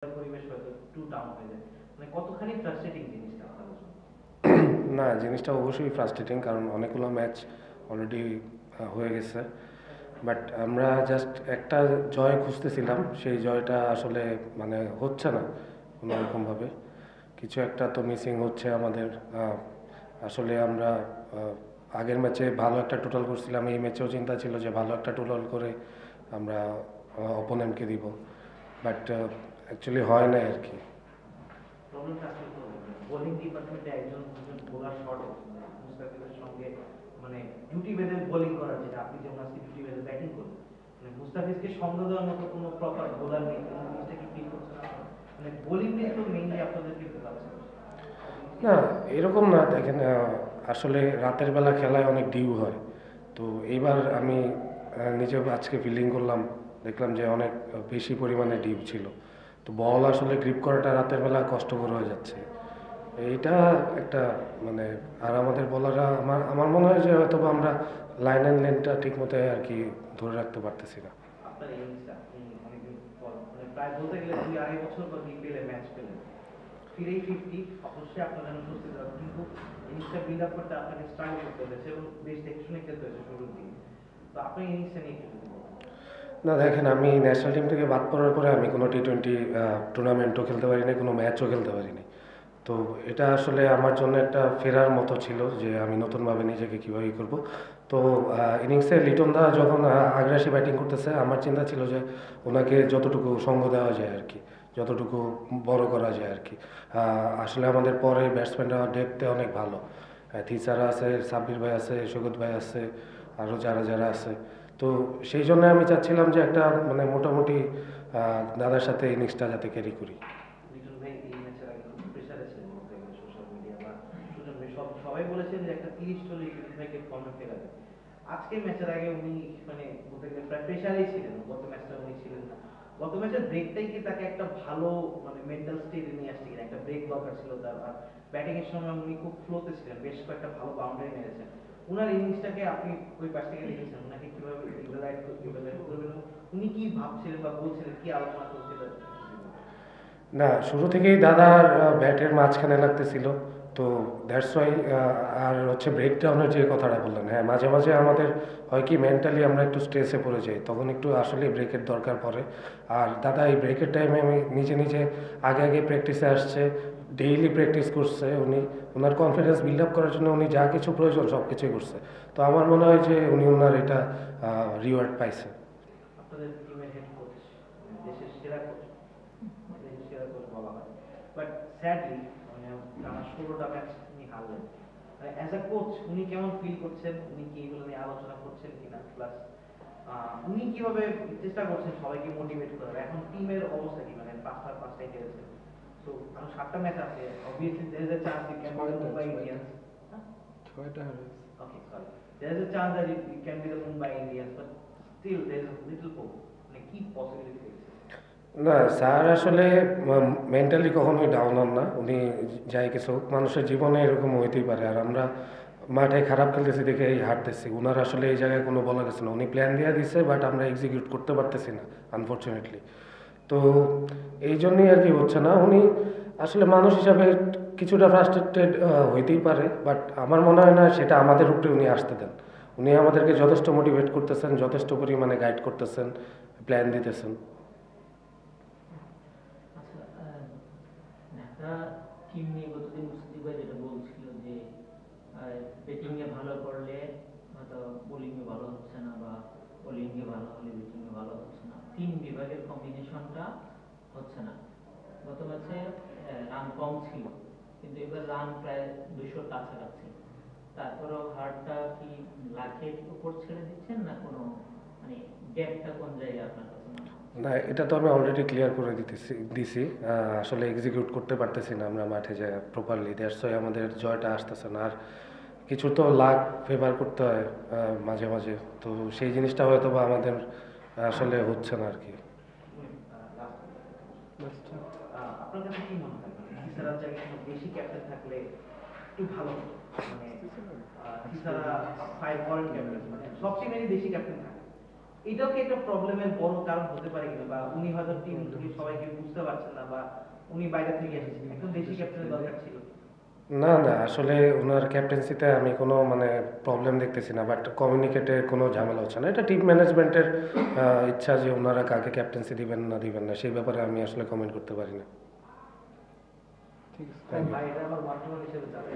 পরিবেশ হয়তো একটু ডাউন হয়ে যায়, মানে কতখানি ফ্রাস্ট্রেটিং জিনিসটা আপনার জন্য? না, জিনিসটা অবশ্যই ফ্রাস্ট্রেটিং, কারণ অনেকগুলো ম্যাচ অলরেডি হয়ে গেছে। বাট আমরা জাস্ট একটা জয় খুঁজতেছিলাম, সেই জয়টা আসলে মানে হচ্ছে না কোনো রকমভাবে। কিছু একটা তো মিসিং হচ্ছে আমাদের। আসলে আমরা আগের ম্যাচে ভালো একটা টোটাল করছিলাম, এই ম্যাচেও চিন্তা ছিল যে ভালো একটা টোটাল করে আমরা অপোনেন্টকে দিব, বাট অ্যাকচুয়ালি হয় না আর কি। প্রবলেমটা আসলে তো বোলিং ডিপার্টমেন্টে একজন দুজন বোলার শর্ট, মুস্তাফিজের সঙ্গে মানে জুটি বেঁধে বোলিং করার, যেটা আপনি যেমন আজকে জুটি বেঁধে ব্যাটিং করলেন, মানে মুস্তাফিজকে সঙ্গ দেওয়ার মতো কোনো প্রপার বোলার নেই, এই জিনিসটা কি ফিল করছেন আপনারা? মানে বোলিং নিয়ে তো মেইনলি আপনাদেরকে ভোগাচ্ছে। না, এরকম না, দেখেন, আসলে রাতের বেলা খেলায় অনেক ডিউ হয়। তো এইবার আমি নিজেও আজকে ফিল্ডিং করলাম, দেখলাম যে অনেক বেশি পরিমাণে ডিউ ছিল। তো বল আসলে গ্রিপ করাটা রাতের বেলা কষ্টকর হয়ে যাচ্ছে। এইটা একটা মানে, আর আমাদের বলাররা, আমার আমার মনে হয় যে হয়তো বা আমরা লাইন অ্যান্ড লেনটা ঠিক মতো আর কি ধরে রাখতে পারতেছি না। আপনার ইনিংসটা আপনি অনেকদিন পর, মানে প্রায় বলতে গেলে 2-2.5 বছর পর বিপিএলে ম্যাচ পেলেন, ফিরেই 50, অবশ্যই আপনার জন্য স্বস্তিদায়ক, কিন্তু ইনিংসটা বিল্ড আপ করতে আপনাকে স্ট্রাগল করতে হয়েছে এবং বেশ দেখে শুনে খেলতে হয়েছে শুরুর দিকে। তো আপনার ইনিংসটা নিয়ে একটু যদি বলেন। না, দেখেন, আমি ন্যাশনাল টিম থেকে বাদ পড়ার পরে আমি কোনো টি-20 টুর্নামেন্টও খেলতে পারিনি, কোনো ম্যাচও খেলতে পারিনি। তো এটা আসলে আমার জন্য একটা ফেরার মতো ছিল যে আমি নতুনভাবে নিজেকে কীভাবে করব। তো ইনিংসে লিটন দা যখন আগ্রাসী ব্যাটিং করতেছে, আমার চিন্তা ছিল যে ওনাকে যতটুকু সঙ্গ দেওয়া যায় আর কি, যতটুকু বড় করা যায় আর কি। আসলে আমাদের পরে ব্যাটসম্যানরা ডেপথে অনেক ভালো, থিসারা আছে, সাব্বির ভাই আছে, সৈকত ভাই আছে, আরও যারা যারা আছে। তো সেই জন্য আমি চাচ্ছিলাম যে একটা মানে মোটামুটি দাদার সাথে ইনিংসটা যাতে ক্যারি করি। লিটন ভাই এই ম্যাচের আগে খুব প্রেসারে ছিলেন বলতে গেলে, সোশ্যাল মিডিয়া বা সুজন ভাই সবাই বলেছেন যে একটা 30-40 লিটন ভাইকে ফর্মে ফেরাবে। আজকে ম্যাচের আগে উনি মানে বলতে গেলে প্রায় প্রেসারেই ছিলেন, গত ম্যাচটা উনি ছিলেন না। গত ম্যাচের ব্রেকটাই কি তাকে একটা ভালো মানে মেন্টাল স্টেটে নিয়ে আসছে কিনা? একটা ব্রেক দরকার ছিল তার, আর ব্যাটিং এর সময় উনি খুব ফ্লোতে ছিলেন, বেশ কয়েকটা ভালো বাউন্ডারি মেরেছেন। উনার ইনিংসটাকে আপনি ওই পাশ থেকে দেখেছেন, উনাকে কিভাবে ইভালুয়েট করবেন, উনি কি ভাবছিলেন বা বলছিলেন, কি আলোচনা করছিলেন? না, শুরু থেকেই দাদার ব্যাটের মাঝখানে লাগতেছিল। তো দ্যাটস ওয়াই। আর হচ্ছে ব্রেকডাউনের যে কথাটা বললেন, হ্যাঁ, মাঝে মাঝে আমাদের হয় কি মেন্টালি আমরা একটু স্ট্রেসে পড়ে যাই, তখন একটু আসলে ব্রেকের দরকার পড়ে। আর দাদা এই ব্রেকের টাইমে আমি নিজে নিজে আগে আগে প্র্যাকটিসে আসছে, ডেইলি প্র্যাকটিস করছে উনি। ওনার কনফিডেন্স বিল্ড আপ করার জন্য উনি যা কিছু প্রয়োজন সব কিছুই করছে। তো আমার মনে হয় যে উনি ওনার এটা রিওয়ার্ড পাইছে। আপনাদের টিমের হেড কোচ, দেশের সেরা কোচ, দেশের সেরা কোচ বলা হয়, বাট স্যাডলি মানে টানা 16টা ম্যাচ উনি হারলেন। মানে অ্যাজ আ কোচ উনি কেমন ফিল করছেন, উনি কি এগুলো নিয়ে আলোচনা করছেন কিনা, প্লাস উনি কিভাবে চেষ্টা করছেন সবাইকে মোটিভেট করার? এখন টিমের অবস্থা কি, মানে 5-5টাই খেলছে, তো আরো 7টা ম্যাচ আছে, obviously there is a chance it can be the Mumbai Indians. ছয়টা হারিয়েছে। Okay, sorry. There is a chance that it can be the Mumbai Indians, but still there is a little hope. মানে কি possibility দেখছেন? না, sir আসলে mentally কখনোই down হন না উনি। যাই কিছু হোক, মানুষের জীবনে এরকম হইতেই পারে। আর আমরা মাঠে খারাপ খেলতেছি দেখে এই হারতেছি, ওনার আসলে এই জায়গায় কোনো বলা গেছে না। উনি প্ল্যান দিয়ে দিচ্ছে, বাট আমরা এক্সিকিউট করতে পারতেছি না আনফর্চুনেটলি। তো এই জন্যই আর কি হচ্ছে না। উনি আসলে মানুষ হিসাবে কিছুটা ফ্রাস্ট্রেটেড হইতেই পারে, বাট আমার মনে হয় না সেটা আমাদের উপরে উনি আসতে দেন। উনি আমাদেরকে যথেষ্ট মোটিভেট করতেছেন, যথেষ্ট পরিমাণে গাইড করতেছেন, প্ল্যান দিতেছেন। আচ্ছা, ঢাকা টিম নিয়ে গতদিন মুস্তাফিজ ভাই যেটা বলছিল যে ব্যাটিং এ ভালো করলে হয়তো বোলিং এ ভালো হচ্ছে না, বা বোলিং এ ভালো হলে ব্যাটিং এ ভালো হচ্ছে না, তিন বিভাগের কম্বিনেশনটা হচ্ছে না। গত ম্যাচে রান কম ছিল, কিন্তু এবার রান প্রায় 200 কাছাকাছি। তারপরেও হারটা কি লাখের উপর ছেড়ে দিচ্ছেন, না কোনো মানে গ্যাপটা কোন জায়গায় আপনার কাছে মনে হয়? না, এটা তো আমি অলরেডি ক্লিয়ার করে দিছি। আসলে এক্সিকিউট করতে পারতেছি না আমরা মাঠে যে প্রপারলি, দ্যাটস ওয়াই আমাদের জয়টা আসতেছে না। আর কিছু তো লাক ফেভার করতে হয় মাঝে মাঝে, তো সেই জিনিসটা হয়তো বা আমাদের আসলে হচ্ছে না আর কি। আপনার কাছে কি মনে হয়, মানে থিসারার জায়গায় কোনো বেশি ক্যাপ্টেন থাকলে একটু ভালো হতো? মানে থিসারা 5 ফরেন ক্যাপ্টেন, মানে সব টিমেরই দেশি ক্যাপ্টেন থাকে, এটাও কি একটা প্রবলেমের বড় কারণ হতে পারে কিনা, বা উনি হয়তো টিম সবাইকে বুঝতে পারছেন না, বা উনি বাইরে থেকে এসেছেন, একদম দেশি ক্যাপ্টেনের দরকার ছিল। না না, আসলে ওনার ক্যাপ্টেন্সিতে আমি কোনো মানে প্রবলেম দেখতেছি না, বাট কমিউনিকেটে কোনো ঝামেলা হচ্ছে না। এটা টিম ম্যানেজমেন্টের ইচ্ছা যে ওনারা কাকে ক্যাপ্টেন্সি দিবেন না দিবেন না, সেই ব্যাপারে আমি আসলে কমেন্ট করতে পারি না। ঠিক আছে, ভাই এটা আমার ওয়ান টু ওয়ান হিসেবে চালাই।